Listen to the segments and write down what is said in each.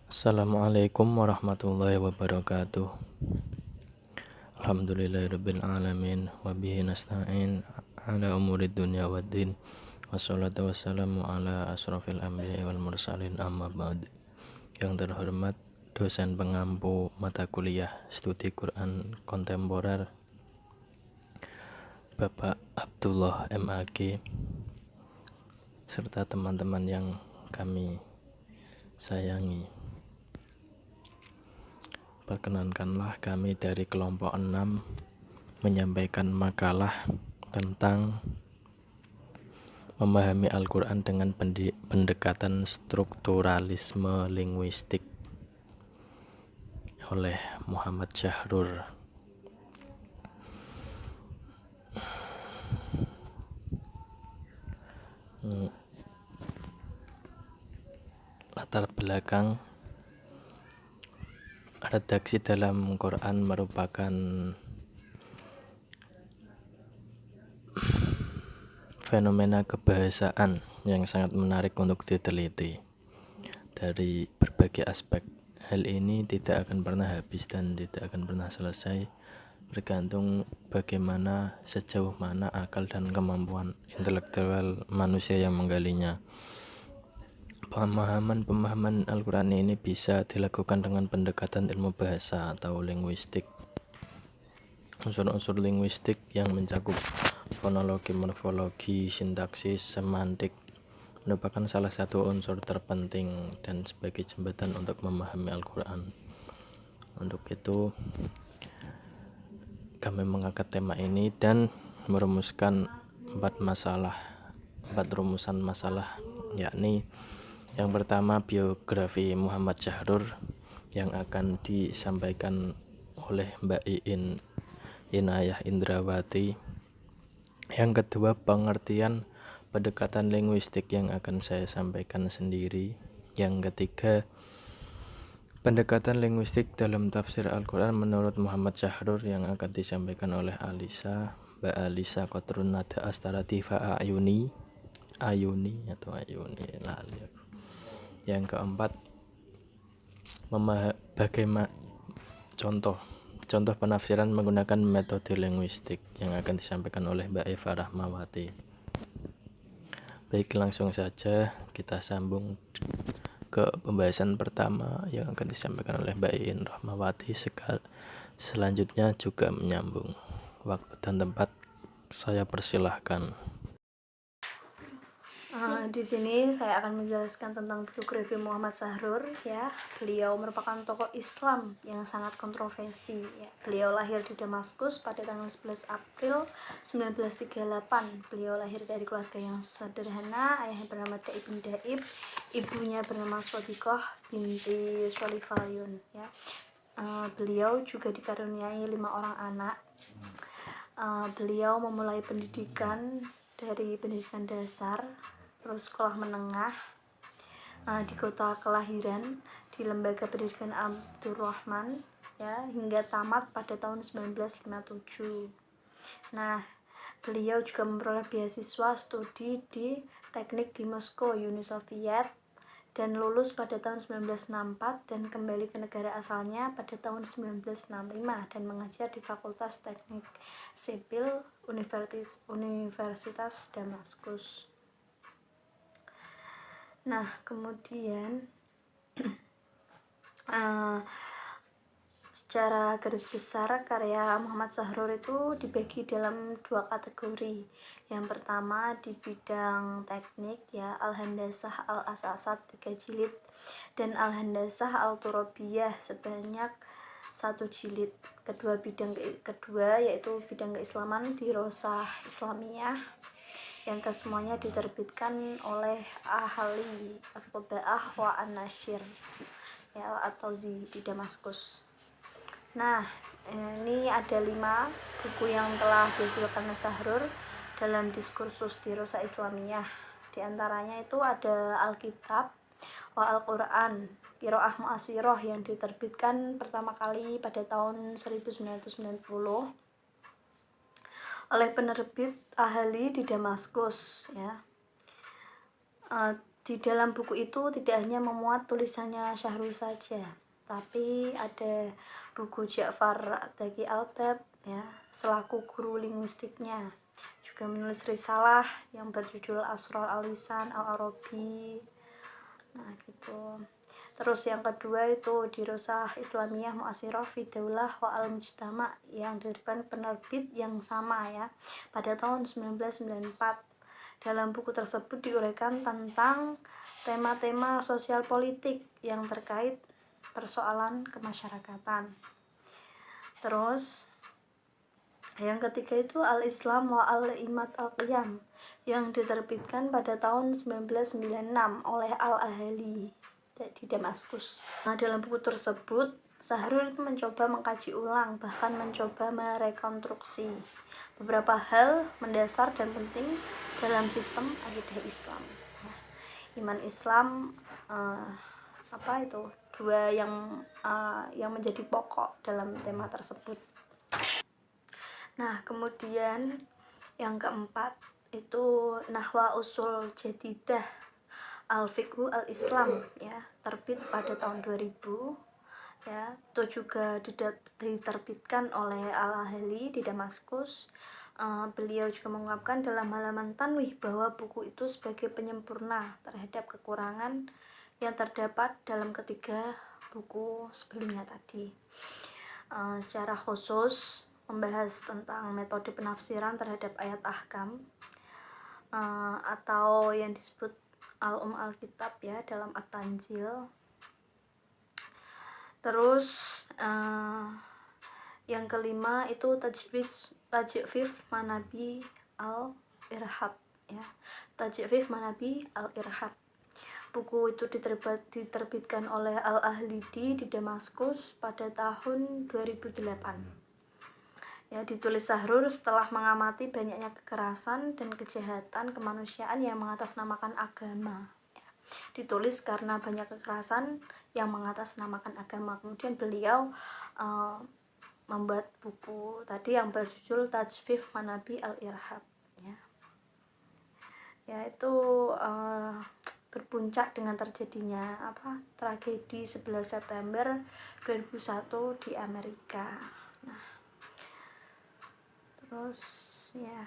Assalamualaikum warahmatullahi wabarakatuh. Alhamdulillahirabbil alamin wa bihi nasta'in ala umurid dunya waddin. Wassalatu wassalamu ala asrofil anbiya'i wal mursalin amma ba'd. Yang terhormat dosen pengampu mata kuliah studi Quran kontemporer Bapak Abdullah MAG serta teman-teman yang kami sayangi. Perkenankanlah kami dari kelompok 6 menyampaikan makalah tentang memahami Al-Quran dengan pendekatan strukturalisme linguistik oleh Muhammad Syahrur. Latar belakang redaksi dalam Quran merupakan fenomena kebahasaan yang sangat menarik untuk diteliti dari berbagai aspek. Hal ini tidak akan pernah habis dan tidak akan pernah selesai, bergantung bagaimana, sejauh mana akal dan kemampuan intelektual manusia yang menggalinya. Pemahaman Al-Quran ini bisa dilakukan dengan pendekatan ilmu bahasa atau linguistik. Unsur-unsur linguistik yang mencakup fonologi, morfologi, sintaksis, semantik merupakan salah satu unsur terpenting dan sebagai jembatan untuk memahami Al-Quran. Untuk itu kami mengangkat tema ini dan merumuskan 4 rumusan masalah, yakni yang pertama biografi Muhammad Syahrur yang akan disampaikan oleh Mbak Iin Inayah Indrawati. Yang kedua pengertian pendekatan linguistik yang akan saya sampaikan sendiri. Yang ketiga pendekatan linguistik dalam tafsir Al-Quran menurut Muhammad Syahrur yang akan disampaikan oleh Mbak Alisa Kotrun Nada Astaratifa Ayuni lali. Yang keempat bagaimana contoh penafsiran menggunakan metode linguistik yang akan disampaikan oleh Mbak Eva Rahmawati. Baik, langsung saja kita sambung ke pembahasan pertama yang akan disampaikan oleh Mbak Iin Rahmawati. Selanjutnya juga menyambung. Waktu dan tempat saya persilahkan. Di sini saya akan menjelaskan tentang biografi Muhammad Syahrur. Ya, beliau merupakan tokoh Islam yang sangat kontroversi. Ya, beliau lahir di Damaskus pada tanggal 11 April 1938. Beliau lahir dari keluarga yang sederhana. Ayahnya bernama Daib bin Daib, ibunya bernama Swadikoh binti Swalifayun. Ya, beliau juga dikaruniai 5 orang anak. Beliau memulai pendidikan dari pendidikan dasar, terus sekolah menengah di kota kelahiran di Lembaga Pendidikan Abdurrahman, ya, hingga tamat pada tahun 1957. Nah, beliau juga memperoleh beasiswa studi di teknik di Moskow, Uni Soviet, dan lulus pada tahun 1964 dan kembali ke negara asalnya pada tahun 1965 dan mengajar di Fakultas Teknik Sipil Universitas Damaskus. Nah, kemudian secara garis besar karya Muhammad Syahrur itu dibagi dalam 2 kategori. Yang pertama di bidang teknik, ya, Al-Handasah Al-Asasat 3 jilid dan Al-Handasah Al-Turabiyah sebanyak 1 jilid. Kedua yaitu bidang keislaman Dirosah Islamiyah yang kesemuanya diterbitkan oleh Ahli At-Tabaah wa An-Nashr, ya, atau di Damaskus. Nah, ini ada 5 buku yang telah dihasilkan Syahrur dalam diskursus Dirosah Islamiyah. Di antaranya itu ada Alkitab wa Al-Quran Qiraah Mu'asirah yang diterbitkan pertama kali pada tahun 1990 oleh penerbit Ahli di Damaskus, ya. Di dalam buku itu tidak hanya memuat tulisannya Syahrul saja, tapi ada buku Ja'far At-Taqi Al-Bab ya, selaku guru linguistiknya, juga menulis risalah yang berjudul Asrar Al-Lisan Al-Arabi. Nah, gitu. Terus yang kedua itu Dirosah Islamiyah Mu'asirah fi Daulah wa Al-Mujtama yang diterbitkan penerbit yang sama ya pada tahun 1994. Dalam buku tersebut diuraikan tentang tema-tema sosial politik yang terkait persoalan kemasyarakatan. Terus yang ketiga itu Al-Islam wa Al-Imat Al-Qiyam yang diterbitkan pada tahun 1996 oleh Al-Ahali di Damaskus. Nah, dalam buku tersebut Syahrul itu mencoba mengkaji ulang, bahkan mencoba merekonstruksi beberapa hal mendasar dan penting dalam sistem akidah Islam. Iman Islam dua yang menjadi pokok dalam tema tersebut. Nah, kemudian yang keempat itu Nahwa Usul Jadidah Al-Fiqhu Al-Islam ya, terbit pada tahun 2000 ya. Itu juga diterbitkan oleh Al-Ahali di Damaskus. Beliau juga mengungkapkan dalam halaman tanwih bahwa buku itu sebagai penyempurna terhadap kekurangan yang terdapat dalam ketiga buku sebelumnya tadi. Secara khusus membahas tentang metode penafsiran terhadap ayat ahkam atau yang disebut Al-Kitab ya dalam At-Tanzil. Terus yang kelima itu Tajfif Manabi Al-Irhab ya. Tajfif Manabi Al-Irhab. Buku itu diterbitkan oleh Al-Ahlidi di Damaskus pada tahun 2008. Ya, ditulis Syahrul setelah mengamati banyaknya kekerasan dan kejahatan kemanusiaan yang mengatasnamakan agama. Ya, ditulis karena banyak kekerasan yang mengatasnamakan agama. Kemudian beliau membuat buku tadi yang berjudul Tajfif Manabi Al-Irhab. Ya, yaitu berpuncak dengan terjadinya tragedi 11 September 2001 di Amerika. Terus ya,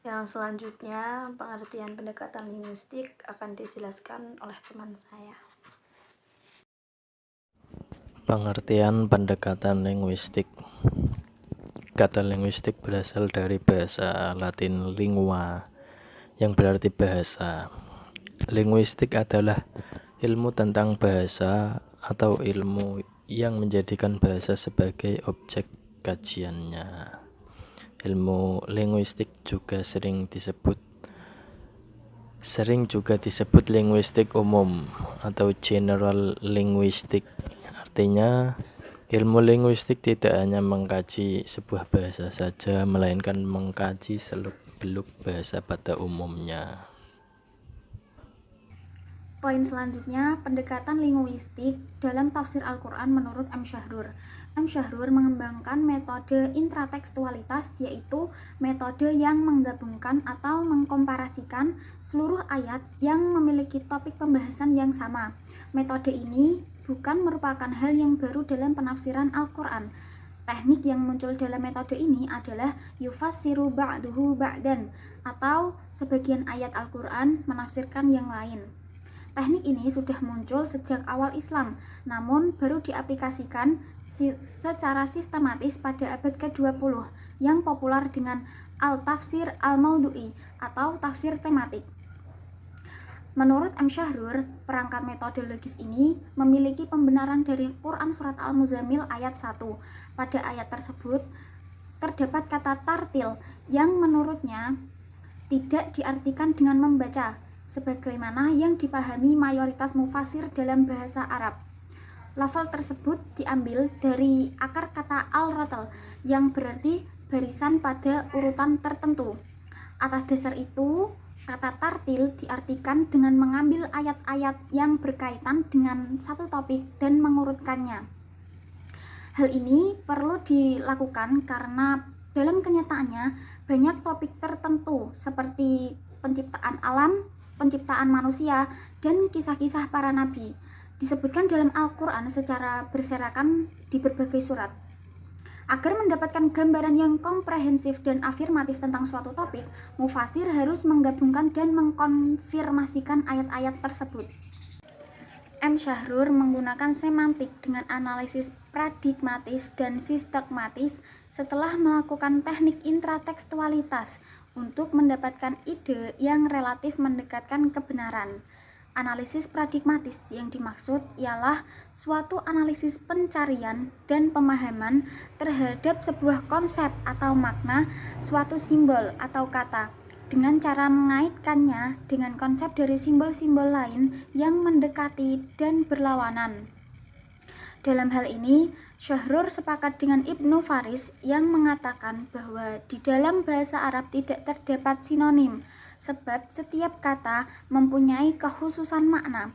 yang selanjutnya pengertian pendekatan linguistik akan dijelaskan oleh teman saya. Pengertian pendekatan linguistik. Kata linguistik berasal dari bahasa Latin lingua yang berarti bahasa. Linguistik adalah ilmu tentang bahasa atau ilmu yang menjadikan bahasa sebagai objek kajiannya. Ilmu linguistik juga sering juga disebut linguistik umum atau general linguistik. Artinya ilmu linguistik tidak hanya mengkaji sebuah bahasa saja, melainkan mengkaji seluk-beluk bahasa pada umumnya. Poin selanjutnya, pendekatan linguistik dalam tafsir Al-Quran menurut M. Syahrur. M. Syahrur mengembangkan metode intratekstualitas, yaitu metode yang menggabungkan atau mengkomparasikan seluruh ayat yang memiliki topik pembahasan yang sama. Metode ini bukan merupakan hal yang baru dalam penafsiran Al-Quran. Teknik yang muncul dalam metode ini adalah yufassiru ba'duhu ba'dan, atau sebagian ayat Al-Quran menafsirkan yang lain. Teknik ini sudah muncul sejak awal Islam, namun baru diaplikasikan secara sistematis pada abad ke-20 yang populer dengan Al-Tafsir Al-Maudu'i atau tafsir tematik. Menurut M. Syahrur, perangkat metodologis ini memiliki pembenaran dari Quran Surat Al-Muzammil ayat 1. Pada ayat tersebut terdapat kata tartil yang menurutnya tidak diartikan dengan membaca, sebagaimana yang dipahami mayoritas mufasir dalam bahasa Arab. Lafal tersebut diambil dari akar kata al-ratal yang berarti barisan pada urutan tertentu. Atas dasar itu, kata tartil diartikan dengan mengambil ayat-ayat yang berkaitan dengan satu topik dan mengurutkannya. Hal ini perlu dilakukan karena dalam kenyataannya banyak topik tertentu seperti penciptaan alam, penciptaan manusia, dan kisah-kisah para nabi. Disebutkan dalam Al-Quran secara berserakan di berbagai surat. Agar mendapatkan gambaran yang komprehensif dan afirmatif tentang suatu topik, mufasir harus menggabungkan dan mengkonfirmasikan ayat-ayat tersebut. M. Syahrur menggunakan semantik dengan analisis paradigmatis dan sistematis setelah melakukan teknik intratekstualitas untuk mendapatkan ide yang relatif mendekatkan kebenaran. Analisis paradigmatis yang dimaksud ialah suatu analisis pencarian dan pemahaman terhadap sebuah konsep atau makna suatu simbol atau kata dengan cara mengaitkannya dengan konsep dari simbol-simbol lain yang mendekati dan berlawanan. Dalam hal ini, Syahrur sepakat dengan Ibnu Faris yang mengatakan bahwa di dalam bahasa Arab tidak terdapat sinonim, sebab setiap kata mempunyai kekhususan makna.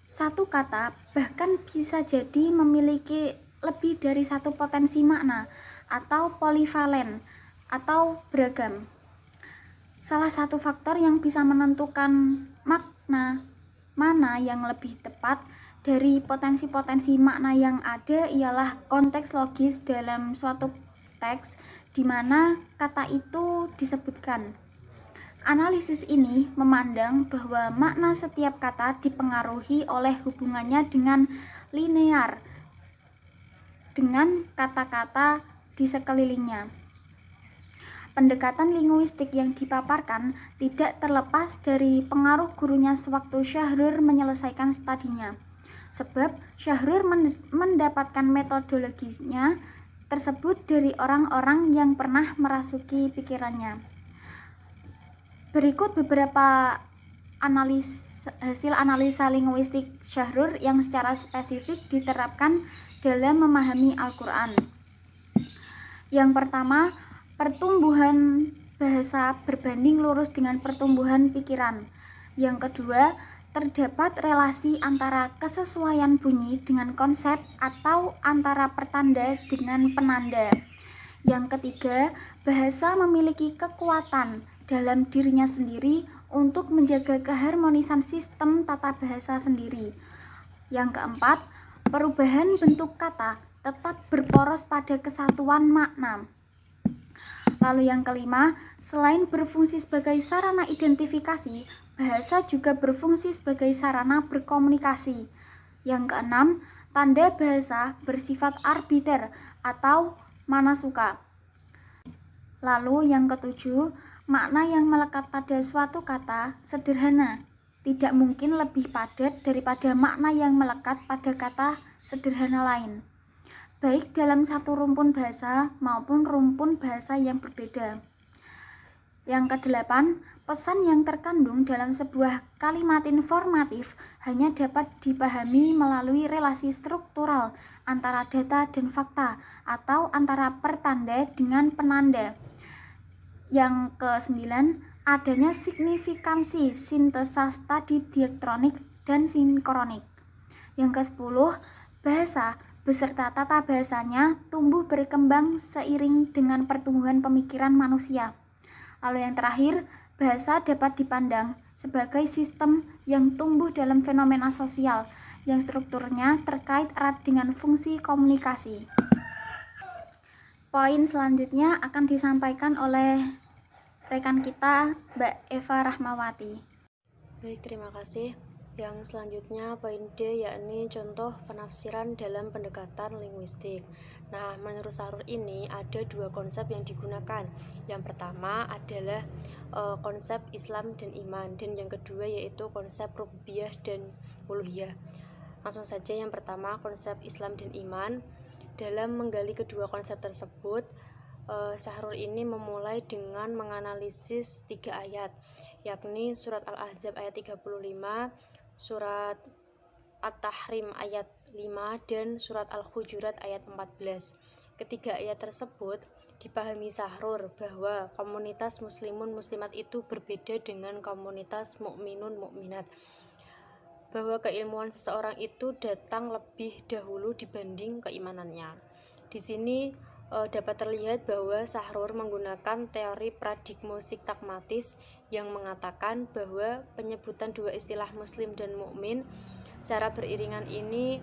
Satu kata bahkan bisa jadi memiliki lebih dari satu potensi makna atau polivalen atau beragam. Salah satu faktor yang bisa menentukan makna mana yang lebih tepat dari potensi-potensi makna yang ada ialah konteks logis dalam suatu teks di mana kata itu disebutkan. Analisis ini memandang bahwa makna setiap kata dipengaruhi oleh hubungannya dengan linear dengan kata-kata di sekelilingnya. Pendekatan linguistik yang dipaparkan tidak terlepas dari pengaruh gurunya sewaktu Syahrur menyelesaikan studinya, sebab Syahrur mendapatkan metodologinya tersebut dari orang-orang yang pernah merasuki pikirannya. Berikut beberapa hasil analisa linguistik Syahrur yang secara spesifik diterapkan dalam memahami Al-Quran. Yang pertama, pertumbuhan bahasa berbanding lurus dengan pertumbuhan pikiran. Yang kedua, terdapat relasi antara kesesuaian bunyi dengan konsep atau antara pertanda dengan penanda. Yang ketiga, bahasa memiliki kekuatan dalam dirinya sendiri untuk menjaga keharmonisan sistem tata bahasa sendiri. Yang keempat, perubahan bentuk kata tetap berporos pada kesatuan makna. Lalu yang kelima, selain berfungsi sebagai sarana identifikasi, bahasa juga berfungsi sebagai sarana berkomunikasi. Yang keenam, tanda bahasa bersifat arbiter atau mana suka. Lalu yang ketujuh, makna yang melekat pada suatu kata sederhana, tidak mungkin lebih padat daripada makna yang melekat pada kata sederhana lain, baik dalam satu rumpun bahasa maupun rumpun bahasa yang berbeda. Yang kedelapan, pesan yang terkandung dalam sebuah kalimat informatif hanya dapat dipahami melalui relasi struktural antara data dan fakta atau antara pertanda dengan penanda. Yang kesembilan, adanya signifikansi sintesa tadi diakronik dan sinkronik. Yang kesepuluh, bahasa beserta tata bahasanya tumbuh berkembang seiring dengan pertumbuhan pemikiran manusia. Lalu yang terakhir, bahasa dapat dipandang sebagai sistem yang tumbuh dalam fenomena sosial yang strukturnya terkait erat dengan fungsi komunikasi. Poin selanjutnya akan disampaikan oleh rekan kita, Mbak Eva Rahmawati. Baik, terima kasih. Yang selanjutnya poin D, yakni contoh penafsiran dalam pendekatan linguistik. Nah, menurut Syahrur ini ada dua konsep yang digunakan. Yang pertama adalah konsep Islam dan iman, dan yang kedua yaitu konsep rububiyah dan uluhiyah. Langsung saja yang pertama, konsep Islam dan iman. Dalam menggali kedua konsep tersebut, Syahrur ini memulai dengan menganalisis 3 ayat, yakni surat Al-Ahzab ayat 35, surat At-Tahrim ayat 5, dan surat Al-Hujurat ayat 14. Ketiga ayat tersebut dipahami Syahrur bahwa komunitas muslimun muslimat itu berbeda dengan komunitas mukminun mukminat, bahwa keilmuan seseorang itu datang lebih dahulu dibanding keimanannya. Di sini dapat terlihat bahwa Sahrur menggunakan teori paradigma-sintagmatis yang mengatakan bahwa penyebutan dua istilah muslim dan mukmin secara beriringan ini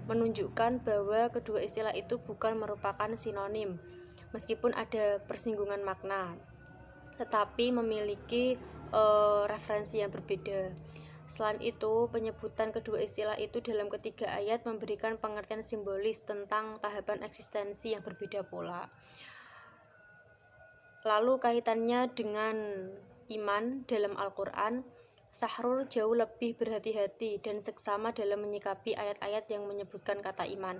menunjukkan bahwa kedua istilah itu bukan merupakan sinonim, meskipun ada persinggungan makna, tetapi memiliki referensi yang berbeda. Selain itu, penyebutan kedua istilah itu dalam ketiga ayat memberikan pengertian simbolis tentang tahapan eksistensi yang berbeda pula. Lalu kaitannya dengan iman dalam Al-Quran, Sahrur jauh lebih berhati-hati dan seksama dalam menyikapi ayat-ayat yang menyebutkan kata iman.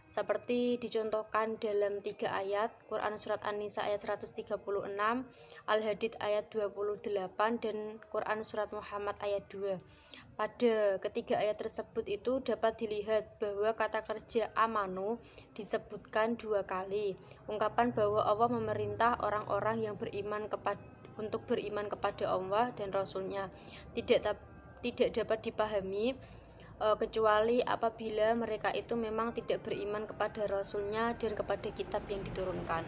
Seperti dicontohkan dalam 3 ayat, Quran Surat An-Nisa ayat 136, Al-Hadid ayat 28, dan Quran Surat Muhammad ayat 2. Pada ketiga ayat tersebut itu dapat dilihat bahwa kata kerja amanu disebutkan 2 kali. Ungkapan bahwa Allah memerintah orang-orang yang beriman untuk beriman kepada Allah dan Rasul-Nya tidak dapat dipahami kecuali apabila mereka itu memang tidak beriman kepada Rasul-Nya dan kepada kitab yang diturunkan.